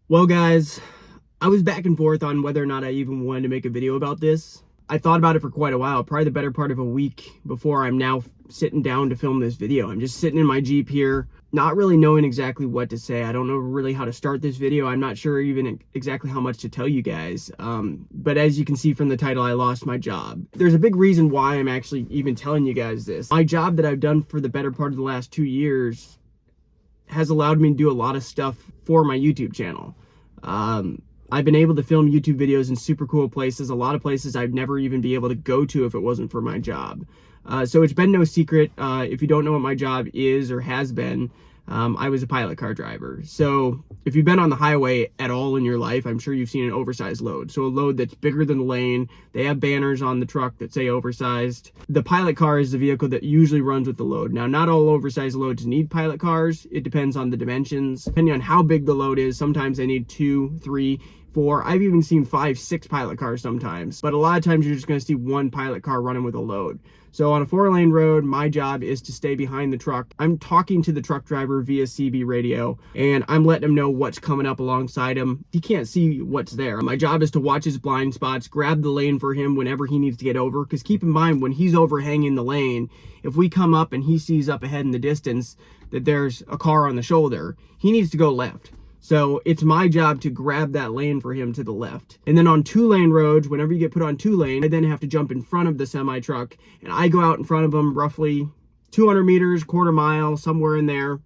Well, guys, I was back and forth on whether or not I even wanted to make a video about this. I thought about it for quite a while, probably the better part of a week before I'm now sitting down to film this video. I'm just sitting in my Jeep here, not really knowing exactly what to say. I don't know really how to start this video. I'm not sure even exactly how much to tell you guys. But as you can see from the title, I lost my job. There's a big reason why I'm actually even telling you guys this. My job that I've done for the better part of the last 2 years has allowed me to do a lot of stuff for my YouTube channel. I've been able to film YouTube videos in super cool places, a lot of places I'd never even be able to go to if it wasn't for my job. So it's been no secret, if you don't know what my job is or has been, I was a pilot car driver. So if you've been on the highway at all in your life, I'm sure you've seen an oversized load. So a load that's bigger than the lane. They have banners on the truck that say oversized. The pilot car is the vehicle that usually runs with the load. Now, not all oversized loads need pilot cars. It depends on the dimensions. Depending on how big the load is, sometimes they need 2, 3, 4. I've even seen 5, 6 pilot cars sometimes. But a lot of times you're just going to see one pilot car running with a load. So on a 4-lane road, my job is to stay behind the truck. I'm talking to the truck driver via CB radio, and I'm letting him know what's coming up alongside him. He can't see what's there. My job is to watch his blind spots, grab the lane for him whenever he needs to get over, because keep in mind, when he's overhanging the lane, if we come up and he sees up ahead in the distance that there's a car on the shoulder, he needs to go left. So it's my job to grab that lane for him to the left. And then on 2-lane roads, whenever you get put on 2-lane, I then have to jump in front of the semi-truck, and I go out in front of him roughly 200 meters, quarter mile, somewhere in there.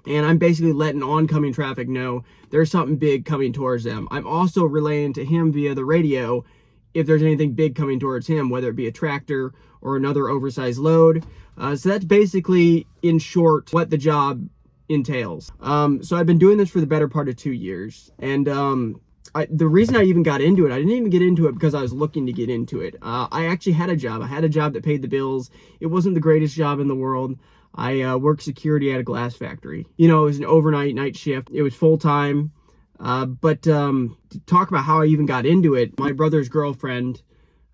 And I'm basically letting oncoming traffic know there's something big coming towards them. I'm also relaying to him via the radio if there's anything big coming towards him, whether it be a tractor or another oversized load. So that's basically, in short, what the job entails. So I've been doing this for the better part of 2 years, and the reason I even got into it, I didn't even get into it because I was looking to get into it. I actually had a job. I had a job that paid the bills. It wasn't the greatest job in the world. I worked security at a glass factory. You know, it was an overnight night shift. It was full-time. But to talk about how I even got into it, my brother's girlfriend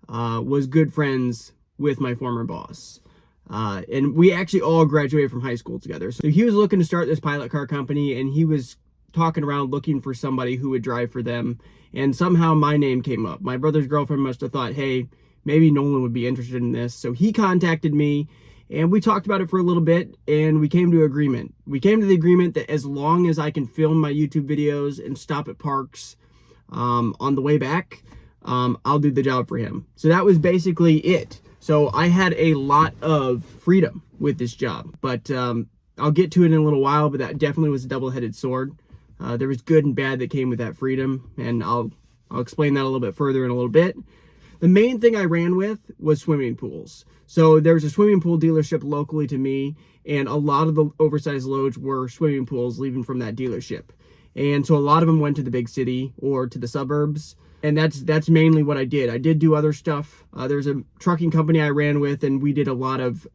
was good friends with my former boss. And we actually all graduated from high school together. So he was looking to start this pilot car company, and he was talking around looking for somebody who would drive for them. And somehow my name came up. My brother's girlfriend must have thought, hey, maybe Nolan would be interested in this. So he contacted me, and we talked about it for a little bit, and we came to an agreement. We came to the agreement that as long as I can film my YouTube videos and stop at parks on the way back, I'll do the job for him. So that was basically it. So I had a lot of freedom with this job, but I'll get to it in a little while, but that definitely was a double-headed sword. There was good and bad that came with that freedom, and I'll explain that a little bit further in a little bit. The main thing I ran with was swimming pools. So there's a swimming pool dealership locally to me, and a lot of the oversized loads were swimming pools leaving from that dealership. And so a lot of them went to the big city or to the suburbs. And that's mainly what I did. I did do other stuff. There's a trucking company I ran with, and we did a lot of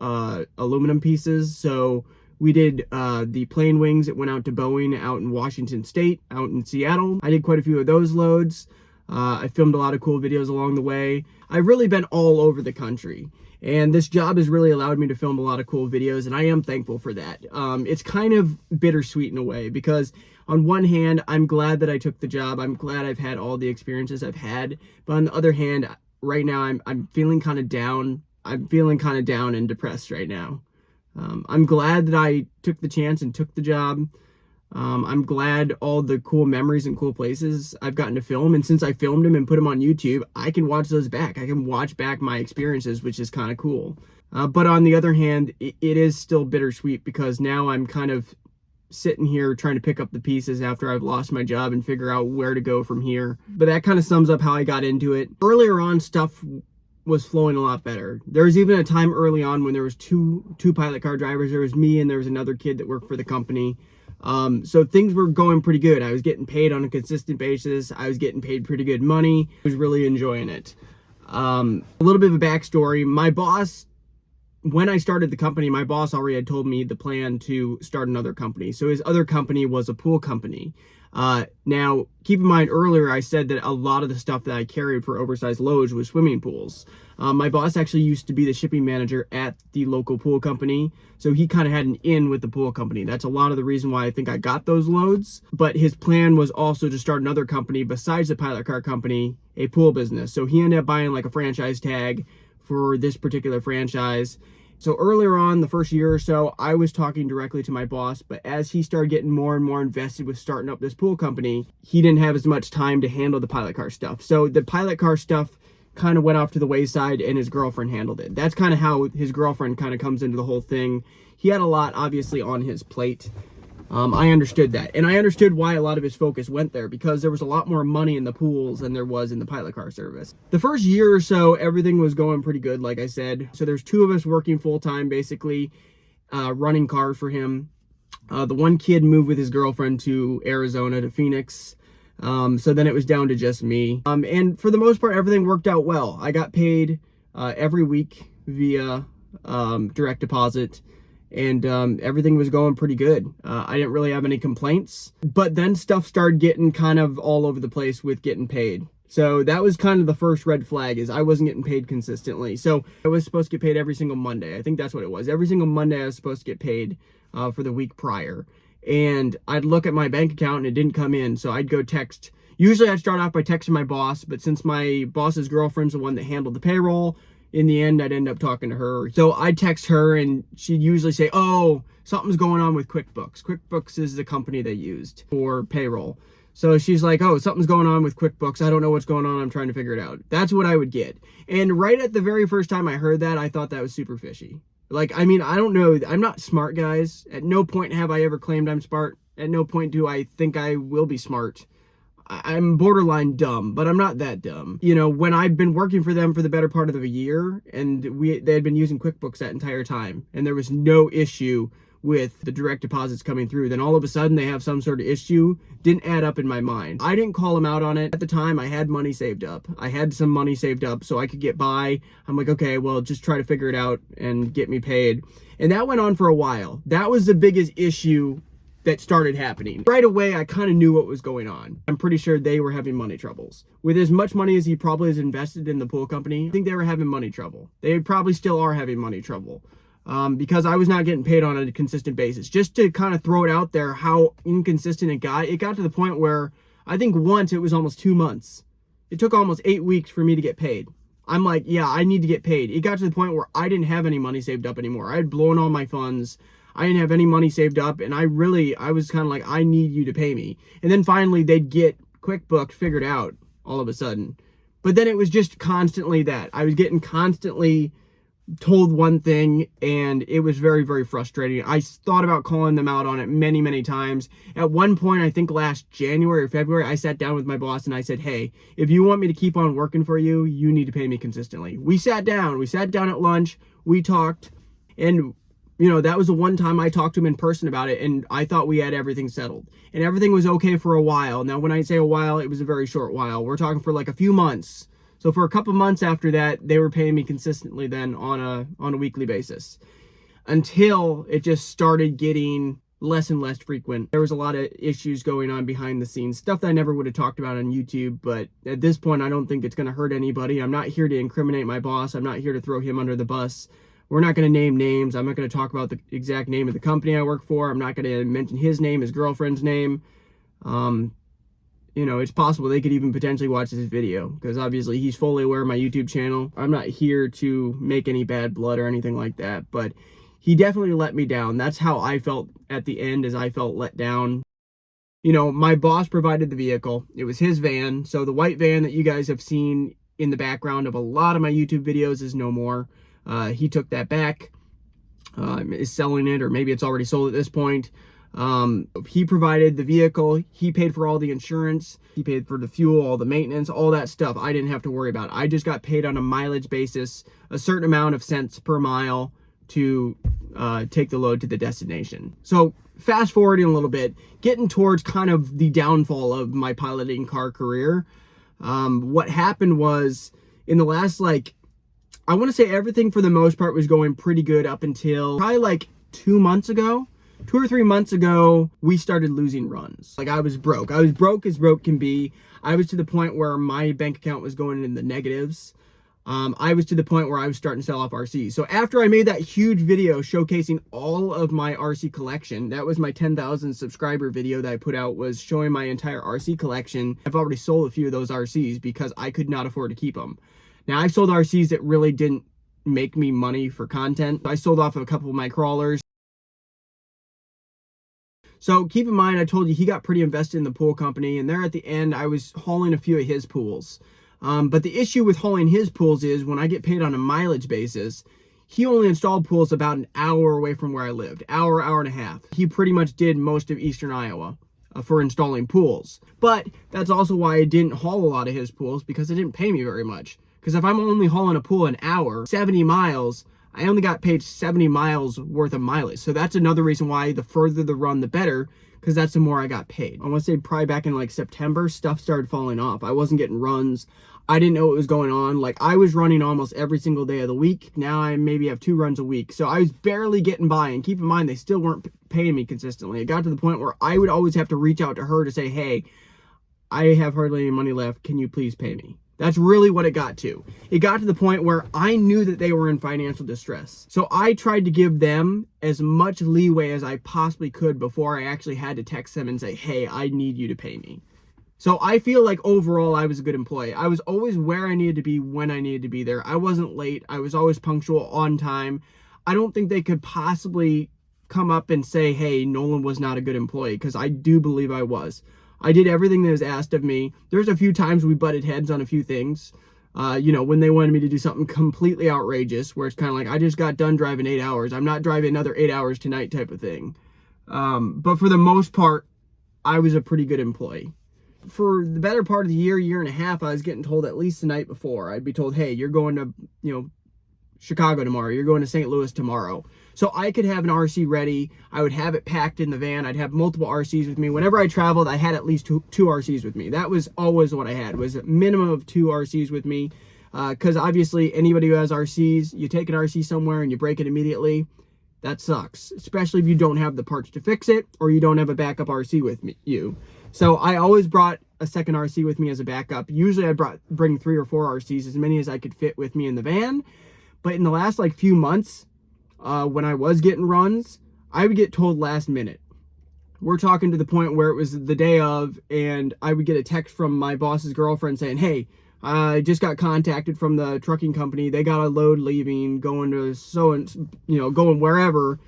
aluminum pieces. So we did the plane wings that went out to Boeing out in Washington State, out in Seattle. I did quite a few of those loads. I filmed a lot of cool videos along the way. I've really been all over the country. And this job has really allowed me to film a lot of cool videos, and I am thankful for that. It's kind of bittersweet in a way, because on one hand, I'm glad that I took the job. I'm glad I've had all the experiences I've had. But on the other hand, right now, I'm feeling kind of down. I'm feeling kind of down and depressed right now. I'm glad that I took the chance and took the job. I'm glad all the cool memories and cool places I've gotten to film. And since I filmed them and put them on YouTube, I can watch those back. I can watch back my experiences, which is kind of cool. But on the other hand, it is still bittersweet, because now I'm kind of sitting here trying to pick up the pieces after I've lost my job and figure out where to go from here. But that kind of sums up how I got into it. Earlier on, stuff was flowing a lot better. There was even a time early on when there was two pilot car drivers. There was me and there was another kid that worked for the company. So things were going pretty good. I was getting paid on a consistent basis. I was getting paid pretty good money. I was really enjoying it. A little bit of a backstory. My boss, when I started the company, my boss already had told me the plan to start another company. So his other company was a pool company. Now, keep in mind, earlier I said that a lot of the stuff that I carried for oversized loads was swimming pools. My boss actually used to be the shipping manager at the local pool company, so he kind of had an in with the pool company. That's a lot of the reason why I think I got those loads. But his plan was also to start another company besides the pilot car company, a pool business. So he ended up buying like a franchise tag for this particular franchise. So earlier on, the first year or so, I was talking directly to my boss, but as he started getting more and more invested with starting up this pool company, he didn't have as much time to handle the pilot car stuff. So the pilot car stuff kind of went off to the wayside and his girlfriend handled it. That's kind of how his girlfriend kind of comes into the whole thing. He had a lot, obviously, on his plate. I understood that. And I understood why a lot of his focus went there, because there was a lot more money in the pools than there was in the pilot car service. The first year or so, everything was going pretty good, like I said. So there's two of us working full-time, basically, running cars for him. The one kid moved with his girlfriend to Arizona, to Phoenix. So then it was down to just me. And for the most part, everything worked out well. I got paid every week via direct deposit. And everything was going pretty good. I didn't really have any complaints, but then stuff started getting kind of all over the place with getting paid. So that was kind of the first red flag, is I wasn't getting paid consistently. So I was supposed to get paid every single Monday. I think that's what it was. Every single Monday I was supposed to get paid for the week prior. And I'd look at my bank account and it didn't come in. So I'd go text. Usually I'd start off by texting my boss, but since my boss's girlfriend's the one that handled the payroll, in the end, I'd end up talking to her. So I'd text her and she'd usually say, oh, something's going on with QuickBooks. QuickBooks is the company they used for payroll. So she's like, oh, something's going on with QuickBooks. I don't know what's going on. I'm trying to figure it out. That's what I would get. And right at the very first time I heard that, I thought that was super fishy. Like, I mean, I don't know. I'm not smart, guys. At no point have I ever claimed I'm smart. At no point do I think I will be smart. I'm borderline dumb, but I'm not that dumb. You know, when I've been working for them for the better part of a year, and they had been using QuickBooks that entire time, and there was no issue with the direct deposits coming through, then all of a sudden they have some sort of issue. Didn't add up in my mind. I didn't call them out on it. At the time, I had money saved up. I had some money saved up so I could get by. I'm like, okay, well, just try to figure it out and get me paid. And that went on for a while. That was the biggest issue that started happening. Right away, I kind of knew what was going on. I'm pretty sure they were having money troubles. With as much money as he probably has invested in the pool company, I think they were having money trouble. They probably still are having money trouble because I was not getting paid on a consistent basis. Just to kind of throw it out there, how inconsistent it got to the point where I think once it was almost 2 months. It took almost 8 weeks for me to get paid. I'm like, yeah, I need to get paid. It got to the point where I didn't have any money saved up anymore. I had blown all my funds. I didn't have any money saved up, and I was kind of like, I need you to pay me. And then finally they'd get QuickBooks figured out all of a sudden. But then it was just constantly that. I was getting constantly told one thing, and it was very, very frustrating. I thought about calling them out on it many, many times. At one point, I think last January or February, I sat down with my boss and I said, hey, if you want me to keep on working for you, you need to pay me consistently. We sat down at lunch, we talked, and you know, that was the one time I talked to him in person about it, and I thought we had everything settled. And everything was okay for a while. Now, when I say a while, it was a very short while. We're talking for like a few months. So for a couple months after that, they were paying me consistently then on a weekly basis. Until it just started getting less and less frequent. There was a lot of issues going on behind the scenes, stuff that I never would have talked about on YouTube, but at this point, I don't think it's going to hurt anybody. I'm not here to incriminate my boss. I'm not here to throw him under the bus. We're not going to name names. I'm not going to talk about the exact name of the company I work for. I'm not going to mention his name, his girlfriend's name. You know, it's possible they could even potentially watch this video because obviously he's fully aware of my YouTube channel. I'm not here to make any bad blood or anything like that, but he definitely let me down. That's how I felt at the end, as I felt let down. You know, my boss provided the vehicle. It was his van. So the white van that you guys have seen in the background of a lot of my YouTube videos is no more. He took that back, is selling it, or maybe it's already sold at this point. He provided the vehicle. He paid for all the insurance. He paid for the fuel, all the maintenance, all that stuff. I didn't have to worry about. I just got paid on a mileage basis, a certain amount of cents per mile to take the load to the destination. So fast forwarding a little bit, getting towards kind of the downfall of my piloting car career. What happened was in the last, I want to say everything for the most part was going pretty good up until probably like 2 months ago. 2 or 3 months ago, we started losing runs. Like, I was broke. I was broke as broke can be. I was to the point where my bank account was going in the negatives. I was to the point where I was starting to sell off RCs. So after I made that huge video showcasing all of my RC collection, that was my 10,000 subscriber video that I put out, was showing my entire RC collection. I've already sold a few of those RCs because I could not afford to keep them. Now, I've sold RCs that really didn't make me money for content. I sold off a couple of my crawlers. So keep in mind, I told you he got pretty invested in the pool company, and there at the end, I was hauling a few of his pools. But the issue with hauling his pools is when I get paid on a mileage basis, he only installed pools about an hour away from where I lived, hour and a half. He pretty much did most of eastern Iowa for installing pools. But that's also why I didn't haul a lot of his pools, because it didn't pay me very much. Because if I'm only hauling a pool an hour, 70 miles, I only got paid 70 miles worth of mileage. So that's another reason why the further the run, the better, because that's the more I got paid. I want to say probably back in like September, stuff started falling off. I wasn't getting runs. I didn't know what was going on. Like, I was running almost every single day of the week. Now I maybe have 2 runs a week. So I was barely getting by. And keep in mind, they still weren't paying me consistently. It got to the point where I would always have to reach out to her to say, hey, I have hardly any money left. Can you please pay me? That's really what it got to. It got to the point where I knew that they were in financial distress. So I tried to give them as much leeway as I possibly could before I actually had to text them and say, hey, I need you to pay me. So I feel like overall I was a good employee. I was always where I needed to be when I needed to be there. I wasn't late. I was always punctual, on time. I don't think they could possibly come up and say, hey, Nolan was not a good employee, because I do believe I was. I did everything that was asked of me. There's a few times we butted heads on a few things. When they wanted me to do something completely outrageous, where it's kind of like, I just got done driving 8 hours. I'm not driving another 8 hours tonight type of thing. But for the most part, I was a pretty good employee. For the better part of the year and a half, I was getting told at least the night before. I'd be told, hey, you're going to, Chicago tomorrow. You're going to St. Louis tomorrow. So I could have an RC ready. I would have it packed in the van. I'd have multiple RCs with me. Whenever I traveled, I had at least two RCs with me. That was always what I had, was a minimum of 2 RCs with me. Because obviously, anybody who has RCs, you take an RC somewhere and you break it immediately, that sucks. Especially if you don't have the parts to fix it, or you don't have a backup RC with you. So I always brought a second RC with me as a backup. Usually I bring 3 or 4 RCs, as many as I could fit with me in the van. But in the last few months, when I was getting runs, I would get told last minute. We're talking to the point where it was the day of, and I would get a text from my boss's girlfriend saying, hey, I just got contacted from the trucking company. They got a load leaving, going to going wherever.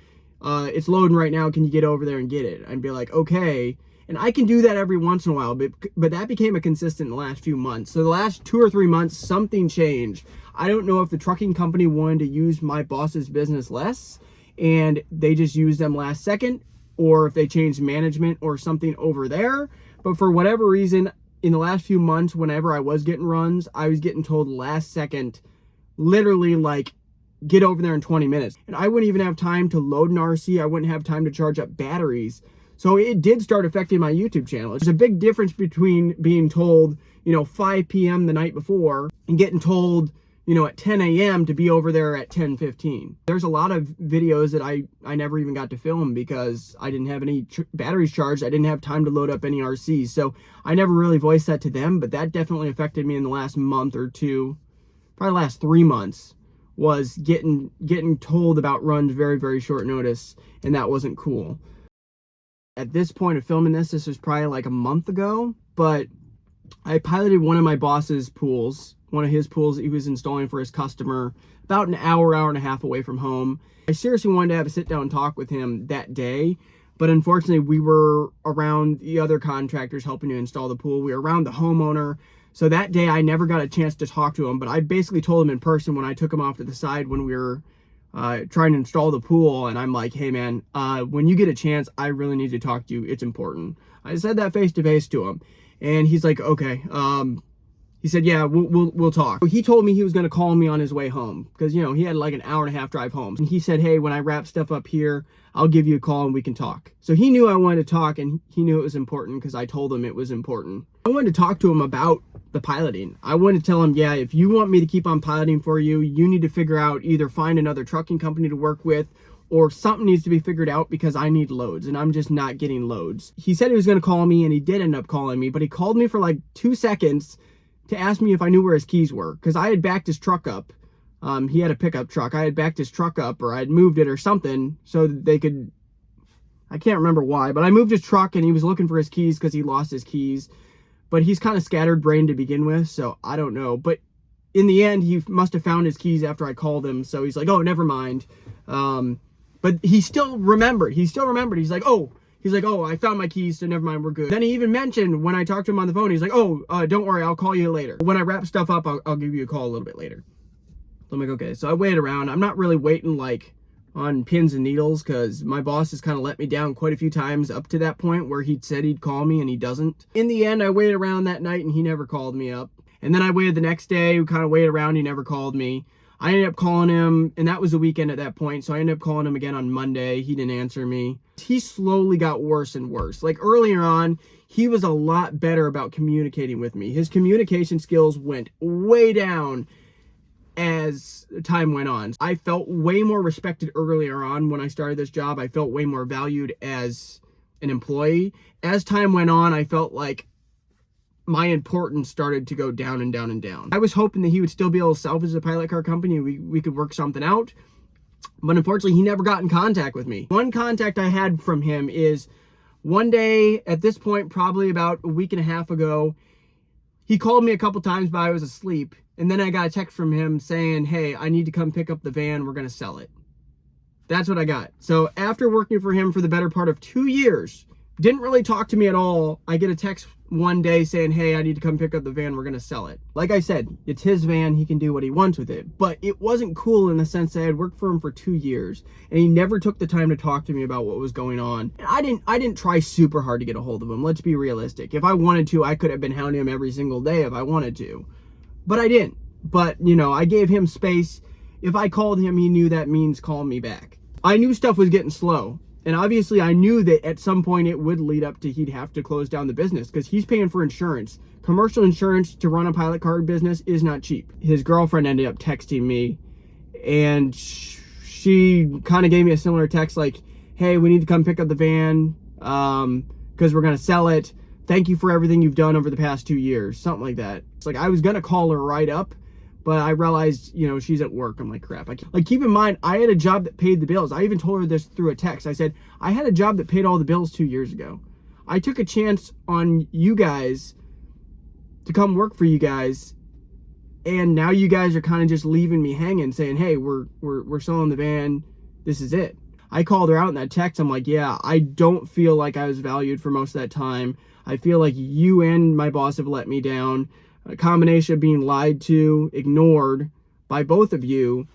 It's loading right now. Can you get over there and get it? I'd be like, okay. And I can do that every once in a while, but that became a consistent in the last few months. So the last 2 or 3 months, something changed. I don't know if the trucking company wanted to use my boss's business less, and they just used them last second, or if they changed management or something over there. But for whatever reason, in the last few months, whenever I was getting runs, I was getting told last second, literally get over there in 20 minutes. And I wouldn't even have time to load an RC. I wouldn't have time to charge up batteries. So it did start affecting my YouTube channel. There's a big difference between being told, 5 p.m. the night before and getting told, at 10 a.m. to be over there at 10:15. There's a lot of videos that I never even got to film because I didn't have any batteries charged. I didn't have time to load up any RCs. So I never really voiced that to them, but that definitely affected me in the last month or two, probably last 3 months, was getting told about runs very, very short notice, and that wasn't cool. At this point of filming this was probably a month ago, but I piloted one of my boss's pools, one of his pools that he was installing for his customer, about an hour and a half away from home. I seriously wanted to have a sit-down talk with him that day, but unfortunately we were around the other contractors helping to install the pool. We were around the homeowner. So that day I never got a chance to talk to him, but I basically told him in person when I took him off to the side when we were trying to install the pool, and I'm like, hey man, when you get a chance, I really need to talk to you. It's important. I said that face to face to him, and he's like, okay. He said, yeah, we'll talk. He told me he was going to call me on his way home because, he had an hour and a half drive home. And he said, hey, when I wrap stuff up here, I'll give you a call and we can talk. So he knew I wanted to talk, and he knew it was important because I told him it was important. I wanted to talk to him about the piloting. I wanted to tell him, yeah, if you want me to keep on piloting for you, you need to figure out, either find another trucking company to work with, or something needs to be figured out because I need loads and I'm just not getting loads. He said he was going to call me, and he did end up calling me, but he called me for like 2 seconds to ask me if I knew where his keys were, because I had backed his truck up. He had a pickup truck. I had backed his truck up, or I'd moved it or something so that they could, I can't remember why, but I moved his truck and he was looking for his keys because he lost his keys. But he's kind of scattered-brained to begin with, so I don't know. But in the end, he must have found his keys after I called him, so he's like, oh, never mind. But he still remembered. He's like, oh, I found my keys, so never mind, we're good. Then he even mentioned when I talked to him on the phone, he's like, oh, don't worry, I'll call you later. When I wrap stuff up, I'll give you a call a little bit later. So I'm like, okay. So I waited around. I'm not really waiting like on pins and needles, because my boss has kind of let me down quite a few times up to that point where he'd said he'd call me and he doesn't. In the end, I waited around that night and he never called me up. And then I waited the next day, we kind of waited around, he never called me. I ended up calling him, and that was the weekend at that point, so I ended up calling him again on Monday. He didn't answer me. He slowly got worse and worse. Like earlier on, he was a lot better about communicating with me. His communication skills went way down as time went on. I felt way more respected earlier on when I started this job. I felt way more valued as an employee. As time went on, I felt like my importance started to go down and down and down. I was hoping that he would still be able to salvage the pilot car company. We could work something out. But unfortunately, he never got in contact with me. One contact I had from him is one day, at this point, probably about a week and a half ago, he called me a couple times, but I was asleep. And then I got a text from him saying, hey, I need to come pick up the van. We're going to sell it. That's what I got. So after working for him for the better part of 2 years, didn't really talk to me at all. I get a text one day saying, hey, I need to come pick up the van. We're going to sell it. Like I said, it's his van. He can do what he wants with it. But it wasn't cool in the sense that I had worked for him for 2 years and he never took the time to talk to me about what was going on. And I didn't try super hard to get a hold of him. Let's be realistic. If I wanted to, I could have been hounding him every single day if I wanted to. But I didn't. But, you know, I gave him space. If I called him, he knew that means call me back. I knew stuff was getting slow. And obviously I knew that at some point it would lead up to he'd have to close down the business because he's paying for insurance. Commercial insurance to run a pilot car business is not cheap. His girlfriend ended up texting me, and she kind of gave me a similar text like, hey, we need to come pick up the van because we're going to sell it. Thank you for everything you've done over the past 2 years. Something like that. It's like I was going to call her right up, but I realized, you know, she's at work. I'm like, crap. Like, keep in mind, I had a job that paid the bills. I even told her this through a text. I said, I had a job that paid all the bills 2 years ago. I took a chance on you guys to come work for you guys, and now you guys are kind of just leaving me hanging, saying, hey, we're selling the van. This is it. I called her out in that text. I'm like, yeah, I don't feel like I was valued for most of that time. I feel like you and my boss have let me down. A combination of being lied to, ignored by both of you.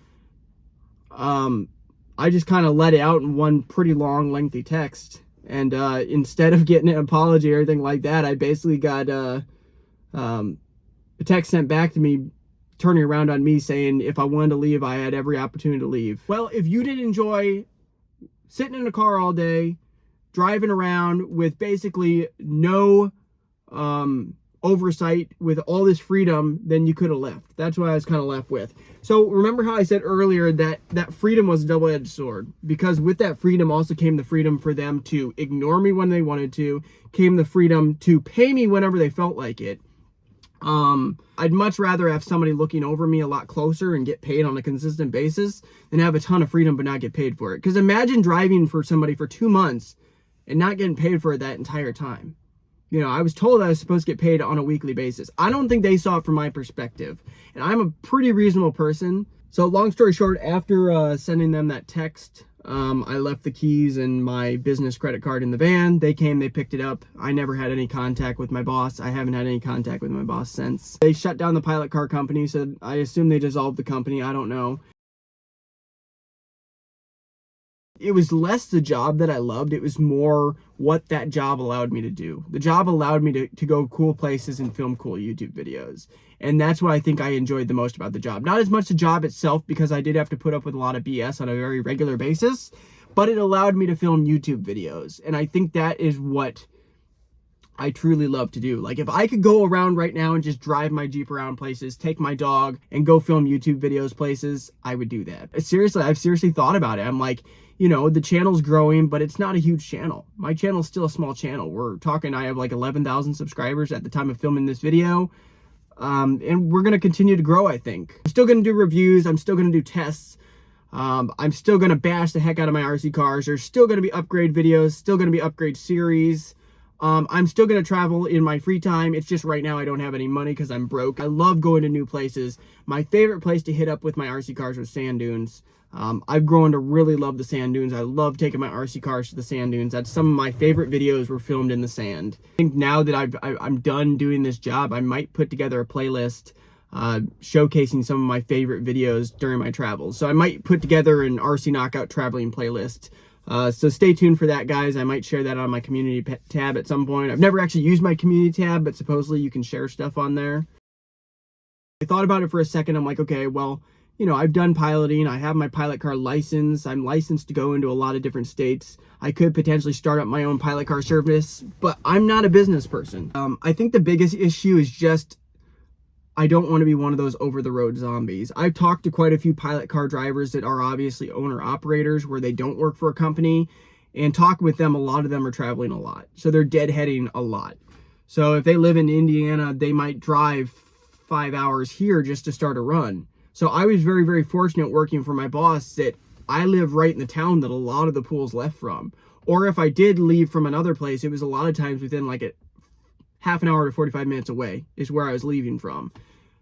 I just kind of let it out in one pretty long, lengthy text. And instead of getting an apology or anything like that, I basically got a text sent back to me, turning around on me saying if I wanted to leave, I had every opportunity to leave. Well, if you didn't enjoy sitting in a car all day, driving around with basically no oversight, with all this freedom, then you could have left. That's what I was kind of left with. So remember how I said earlier that that freedom was a double-edged sword, because with that freedom also came the freedom for them to ignore me when they wanted to, came the freedom to pay me whenever they felt like it. I'd much rather have somebody looking over me a lot closer and get paid on a consistent basis than have a ton of freedom but not get paid for it. Because imagine driving for somebody for 2 months and not getting paid for it that entire time. You know, I was told I was supposed to get paid on a weekly basis. I don't think they saw it from my perspective. And I'm a pretty reasonable person. So long story short, after sending them that text, I left the keys and my business credit card in the van. They came, they picked it up. I never had any contact with my boss. I haven't had any contact with my boss since. They shut down the pilot car company, so I assume they dissolved the company. I don't know. It was less the job that I loved. It was more what that job allowed me to do. The job allowed me to go cool places and film cool YouTube videos. And that's what I think I enjoyed the most about the job. Not as much the job itself, because I did have to put up with a lot of BS on a very regular basis, but it allowed me to film YouTube videos. And I think that is what I truly love to do. Like if I could go around right now and just drive my Jeep around places, take my dog and go film YouTube videos places, I would do that. Seriously, I've seriously thought about it. I'm like, you know, the channel's growing, but it's not a huge channel. My channel's still a small channel. We're talking, I have like 11,000 subscribers at the time of filming this video. And we're going to continue to grow, I think. I'm still going to do reviews. I'm still going to do tests. I'm still going to bash the heck out of my RC cars. There's still going to be upgrade videos, still going to be upgrade series. I'm still going to travel in my free time. It's just right now I don't have any money because I'm broke. I love going to new places. My favorite place to hit up with my RC cars was sand dunes. I've grown to really love the sand dunes. I love taking my RC cars to the sand dunes. That's some of my favorite videos were filmed in the sand. I think now that I'm done doing this job, I might put together a playlist showcasing some of my favorite videos during my travels. So I might put together an RC Knockout traveling playlist. So stay tuned for that, guys. I might share that on my community tab at some point. I've never actually used my community tab, but supposedly you can share stuff on there. I thought about it for a second. I'm like, okay, well, you know, I've done piloting. I have my pilot car license. I'm licensed to go into a lot of different states. I could potentially start up my own pilot car service, but I'm not a business person. I think the biggest issue is just I don't want to be one of those over-the-road zombies. I've talked to quite a few pilot car drivers that are obviously owner-operators where they don't work for a company, and talking with them, a lot of them are traveling a lot. So they're deadheading a lot. So if they live in Indiana, they might drive 5 hours here just to start a run. So I was very, very fortunate working for my boss that I live right in the town that a lot of the pools left from. Or if I did leave from another place, it was a lot of times within like a half an hour to 45 minutes away is where I was leaving from.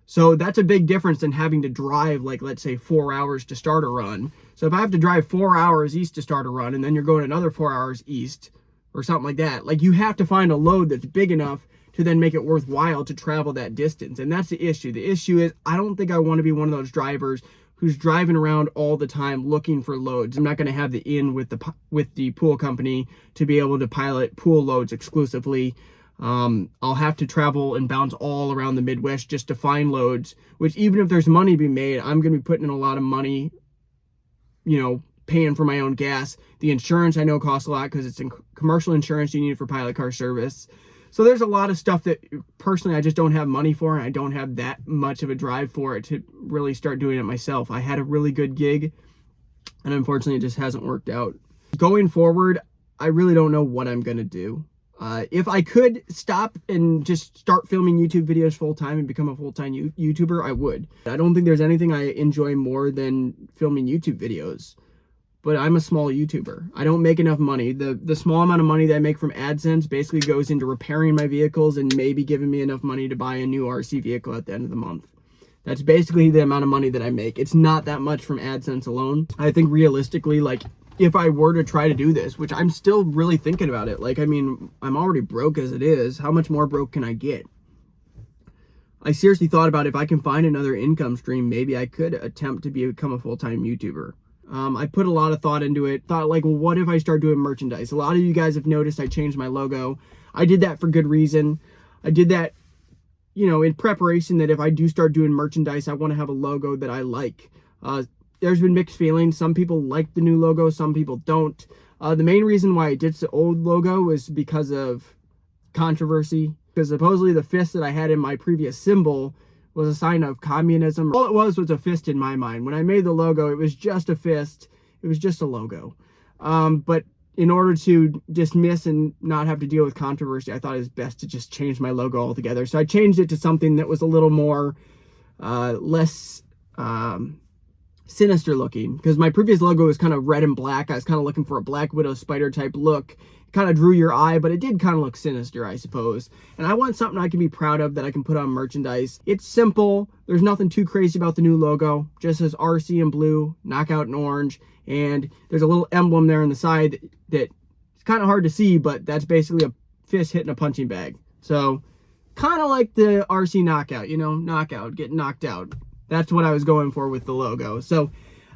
So that's a big difference than having to drive, like, let's say 4 hours to start a run. So if I have to drive 4 hours east to start a run, and then you're going another 4 hours east or something like that, like, you have to find a load that's big enough to then make it worthwhile to travel that distance. And that's the issue. The issue is I don't think I want to be one of those drivers who's driving around all the time looking for loads. I'm not going to have the in with the pool company to be able to pilot pool loads exclusively. I'll have to travel and bounce all around the Midwest just to find loads, which even if there's money to be made, I'm going to be putting in a lot of money, you know, paying for my own gas. The insurance I know costs a lot because it's commercial insurance you need for pilot car service. So there's a lot of stuff that personally I just don't have money for, and I don't have that much of a drive for it to really start doing it myself. I had a really good gig, and unfortunately it just hasn't worked out. Going forward, I really don't know what I'm going to do. If I could stop and just start filming YouTube videos full-time and become a full-time YouTuber, I would. I don't think there's anything I enjoy more than filming YouTube videos. But I'm a small YouTuber. I don't make enough money. The small amount of money that I make from AdSense basically goes into repairing my vehicles and maybe giving me enough money to buy a new RC vehicle at the end of the month. That's basically the amount of money that I make. It's not that much from AdSense alone. I think realistically, like, if I were to try to do this, which I'm still really thinking about it, like, I mean, I'm already broke as it is. How much more broke can I get? I seriously thought about if I can find another income stream, maybe I could attempt to become a full-time YouTuber. I put a lot of thought into it. Thought like, well, what if I start doing merchandise? A lot of you guys have noticed I changed my logo. I did that for good reason. I did that, you know, in preparation that if I do start doing merchandise, I want to have a logo that I like. There's been mixed feelings. Some people like the new logo, some people don't. The main reason why I ditched the old logo was because of controversy. Because supposedly the fist that I had in my previous symbol was a sign of communism. All it was a fist in my mind. When I made the logo, it was just a fist. It was just a logo. But in order to dismiss and not have to deal with controversy, I thought it was best to just change my logo altogether. So I changed it to something that was a little more, less sinister looking. Because my previous logo was kind of red and black. I was kind of looking for a Black Widow spider type look. Kind of drew your eye, but it did kind of look sinister, I suppose. And I want something I can be proud of that I can put on merchandise. It's simple. There's nothing too crazy about the new logo. Just says RC in blue, Knockout in orange, and there's a little emblem there on the side that it's kind of hard to see, but that's basically a fist hitting a punching bag. So kind of like the RC Knockout, you know, knockout, getting knocked out. That's what I was going for with the logo. So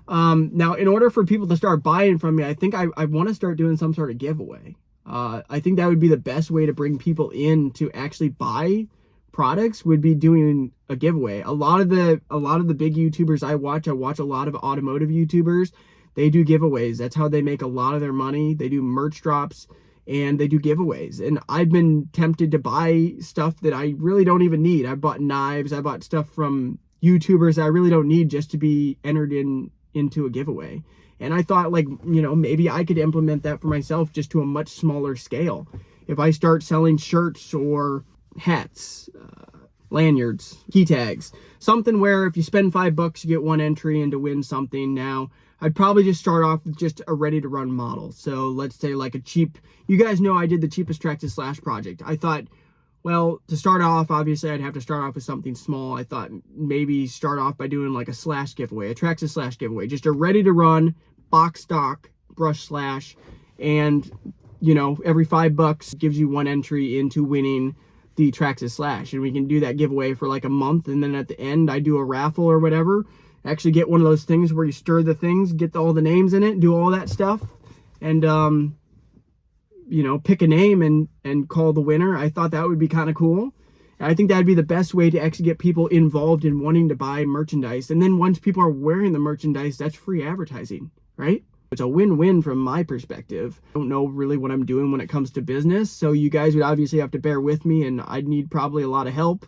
now in order for people to start buying from me, I think I want to start doing some sort of giveaway. I think that would be the best way to bring people in to actually buy products, would be doing a giveaway. A lot of the big YouTubers I watch a lot of automotive YouTubers. They do giveaways. That's how they make a lot of their money. They do merch drops, and they do giveaways. And I've been tempted to buy stuff that I really don't even need. I bought knives, I bought stuff from YouTubers I really don't need just to be entered into a giveaway. And I thought, like, you know, maybe I could implement that for myself just to a much smaller scale. If I start selling shirts or hats, lanyards, key tags, something where if you spend $5, you get one entry and to win something. Now, I'd probably just start off with just a ready to run model. So let's say like a cheap, you guys know I did the cheapest Traxxas Slash project. I thought, well, to start off, obviously I'd have to start off with something small. I thought maybe start off by doing like a Slash giveaway, a Traxxas Slash giveaway, just a ready to run box stock brush slash. And, you know, every $5 gives you one entry into winning the Traxxas Slash. And we can do that giveaway for like a month. And then at the end, I do a raffle or whatever. Actually get one of those things where you stir the things, get all the names in it, do all that stuff. And, you know, pick a name and call the winner. I thought that would be kind of cool. And I think that'd be the best way to actually get people involved in wanting to buy merchandise. And then once people are wearing the merchandise, that's free advertising, right? It's a win-win from my perspective. I don't know really what I'm doing when it comes to business, so you guys would obviously have to bear with me, and I'd need probably a lot of help.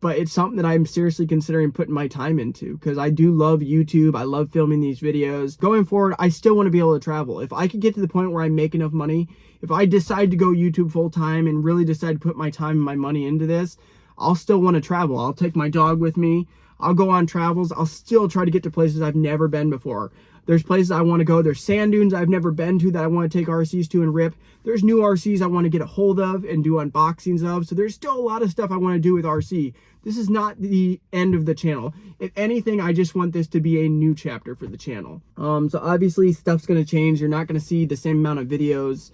But it's something that I'm seriously considering putting my time into, because I do love YouTube. I love filming these videos. Going forward, I still want to be able to travel. If I could get to the point where I make enough money, if I decide to go YouTube full time and really decide to put my time and my money into this, I'll still want to travel. I'll take my dog with me. I'll go on travels. I'll still try to get to places I've never been before. There's places I want to go. There's sand dunes I've never been to that I want to take RCs to and rip. There's new RCs I want to get a hold of and do unboxings of. So there's still a lot of stuff I want to do with RC. This is not the end of the channel. If anything, I just want this to be a new chapter for the channel. So obviously stuff's going to change. You're not going to see the same amount of videos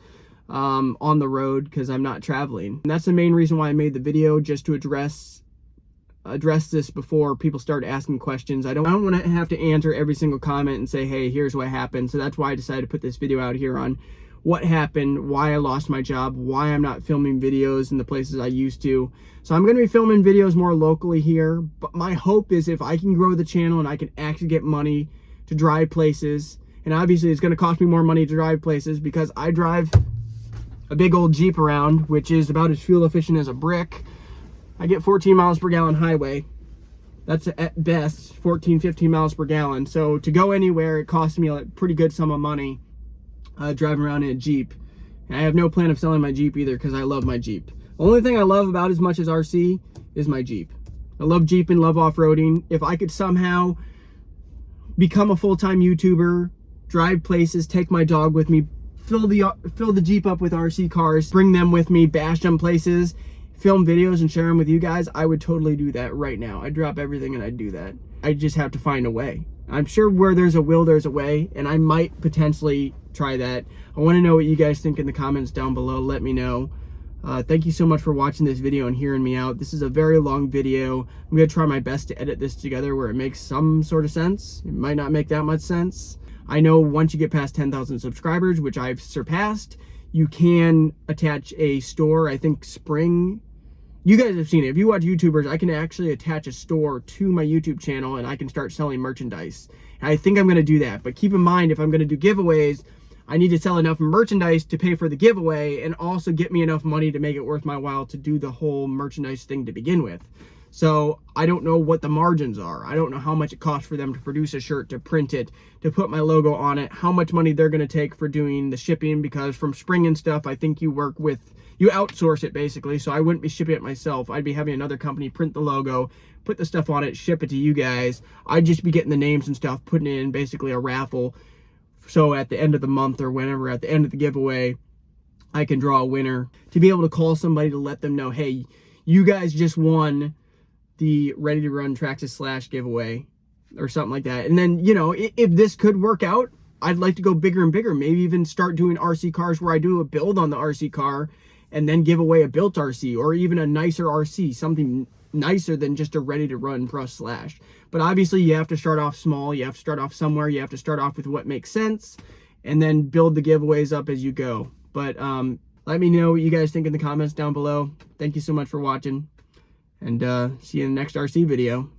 on the road because I'm not traveling. And that's the main reason why I made the video, just to address this before people start asking questions. I don't want to have to answer every single comment and say, hey, here's what happened. So that's why I decided to put this video out here on what happened, why I lost my job, why I'm not filming videos in the places I used to. So I'm going to be filming videos more locally here, but my hope is if I can grow the channel and I can actually get money to drive places, and obviously it's going to cost me more money to drive places because I drive a big old Jeep around, which is about as fuel efficient as a brick. I get 14 miles per gallon highway. That's at best 14, 15 miles per gallon. So to go anywhere, it costs me a pretty good sum of money driving around in a Jeep. And I have no plan of selling my Jeep either because I love my Jeep. The only thing I love about as much as RC is my Jeep. I love Jeep and love off-roading. If I could somehow become a full-time YouTuber, drive places, take my dog with me, fill the Jeep up with RC cars, bring them with me, bash them places, film videos and share them with you guys, I would totally do that right now. I'd drop everything and I'd do that. I just have to find a way. I'm sure where there's a will, there's a way, and I might potentially try that. I want to know what you guys think in the comments down below. Let me know. Thank you so much for watching this video and hearing me out. This is a very long video. I'm going to try my best to edit this together where it makes some sort of sense. It might not make that much sense. I know once you get past 10,000 subscribers, which I've surpassed, you can attach a store. I think Spring, you guys have seen it. If you watch YouTubers, I can actually attach a store to my YouTube channel and I can start selling merchandise. And I think I'm going to do that. But keep in mind, if I'm going to do giveaways, I need to sell enough merchandise to pay for the giveaway and also get me enough money to make it worth my while to do the whole merchandise thing to begin with. So I don't know what the margins are. I don't know how much it costs for them to produce a shirt, to print it, to put my logo on it, how much money they're going to take for doing the shipping, because from Spring and stuff, I think you outsource it basically. So I wouldn't be shipping it myself. I'd be having another company print the logo, put the stuff on it, ship it to you guys. I'd just be getting the names and stuff, putting it in basically a raffle. So at the end of the month or whenever, at the end of the giveaway, I can draw a winner to be able to call somebody to let them know, hey, you guys just won the Ready to Run Traxxas Slash giveaway or something like that. And then, you know, if this could work out, I'd like to go bigger and bigger. Maybe even start doing RC cars where I do a build on the RC car and then give away a built RC or even a nicer RC, something nicer than just a Ready to Run brush slash. But obviously you have to start off small. You have to start off somewhere. You have to start off with what makes sense and then build the giveaways up as you go. But let me know what you guys think in the comments down below. Thank you so much for watching, and see you in the next RC video.